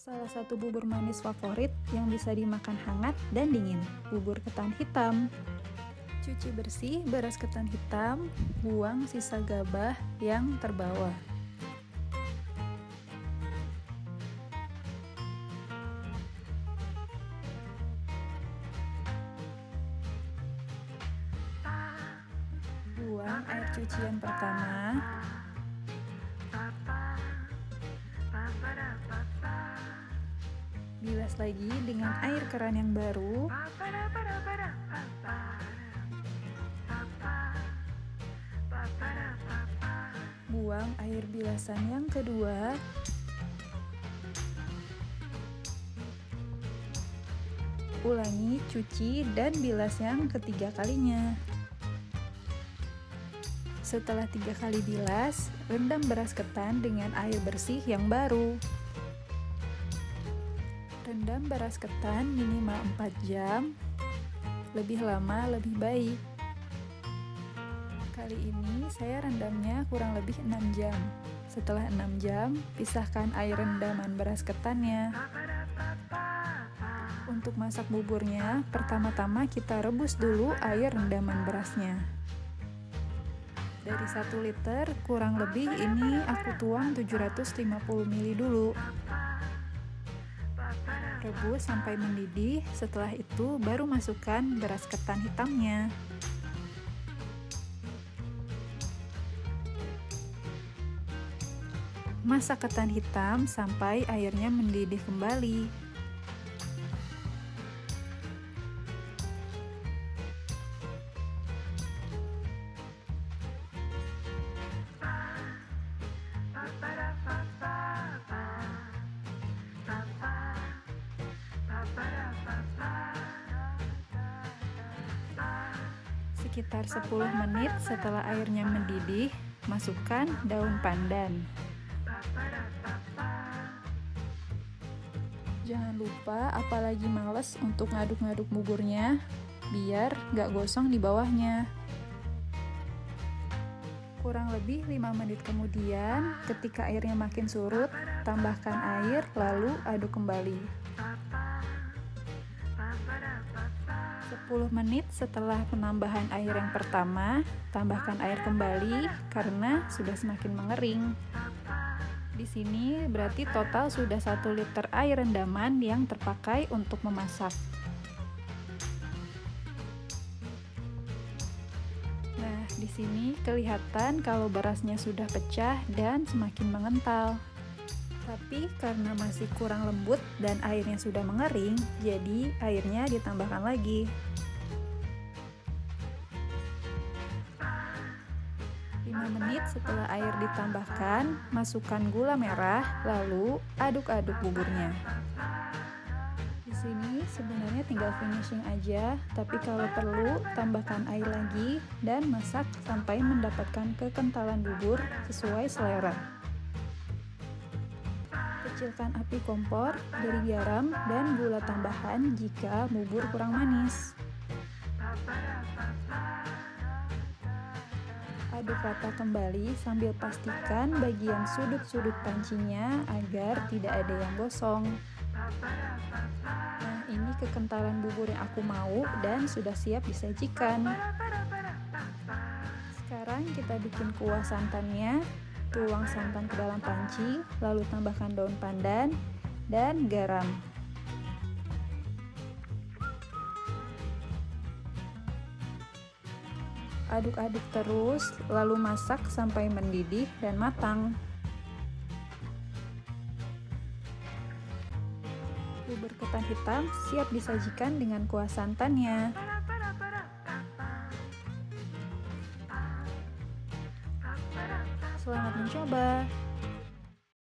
Salah satu bubur manis favorit yang bisa dimakan hangat dan dingin, bubur ketan hitam. Cuci bersih beras ketan hitam, buang sisa gabah yang terbawa. Buang air cucian pertama. Bilas lagi dengan air keran yang baru. Buang air bilasan yang kedua. Ulangi cuci dan bilas yang ketiga kalinya. Setelah 3 kali bilas, rendam beras ketan dengan air bersih yang baru. Rendam beras ketan minimal 4 jam, lebih lama lebih baik. Kali ini saya rendamnya kurang lebih 6 jam. Setelah 6 jam, pisahkan air rendaman beras ketannya. Untuk masak buburnya, pertama-tama kita rebus dulu air rendaman berasnya. Dari 1 liter, kurang lebih ini aku tuang 750 ml dulu. Rebus sampai mendidih, setelah itu baru masukkan beras ketan hitamnya. Masak ketan hitam sampai airnya mendidih kembali. Sekitar 10 menit setelah airnya mendidih, masukkan daun pandan. Jangan lupa, apalagi males untuk ngaduk-ngaduk buburnya, biar gak gosong di bawahnya. Kurang lebih 5 menit kemudian, ketika airnya makin surut, tambahkan air lalu aduk kembali. 10 menit setelah penambahan air yang pertama, tambahkan air kembali karena sudah semakin mengering. Di sini berarti total sudah 1 liter air rendaman yang terpakai untuk memasak. Nah, di sini kelihatan kalau berasnya sudah pecah dan semakin mengental. Tapi karena masih kurang lembut dan airnya sudah mengering, jadi airnya ditambahkan lagi. 5 menit setelah air ditambahkan, masukkan gula merah, lalu aduk-aduk buburnya. Di sini sebenarnya tinggal finishing aja, tapi kalau perlu tambahkan air lagi dan masak sampai mendapatkan kekentalan bubur sesuai selera. Kecilkan api kompor, beri garam dan gula tambahan jika bubur kurang manis. Aduk rata kembali sambil pastikan bagian sudut-sudut pancinya agar tidak ada yang gosong. Nah, ini kekentalan bubur yang aku mau dan sudah siap disajikan. Sekarang kita bikin kuah santannya. Tuang santan ke dalam panci, lalu tambahkan daun pandan dan garam. Aduk-aduk terus, lalu masak sampai mendidih dan matang. Bubur ketan hitam siap disajikan dengan kuah santannya. Selamat mencoba!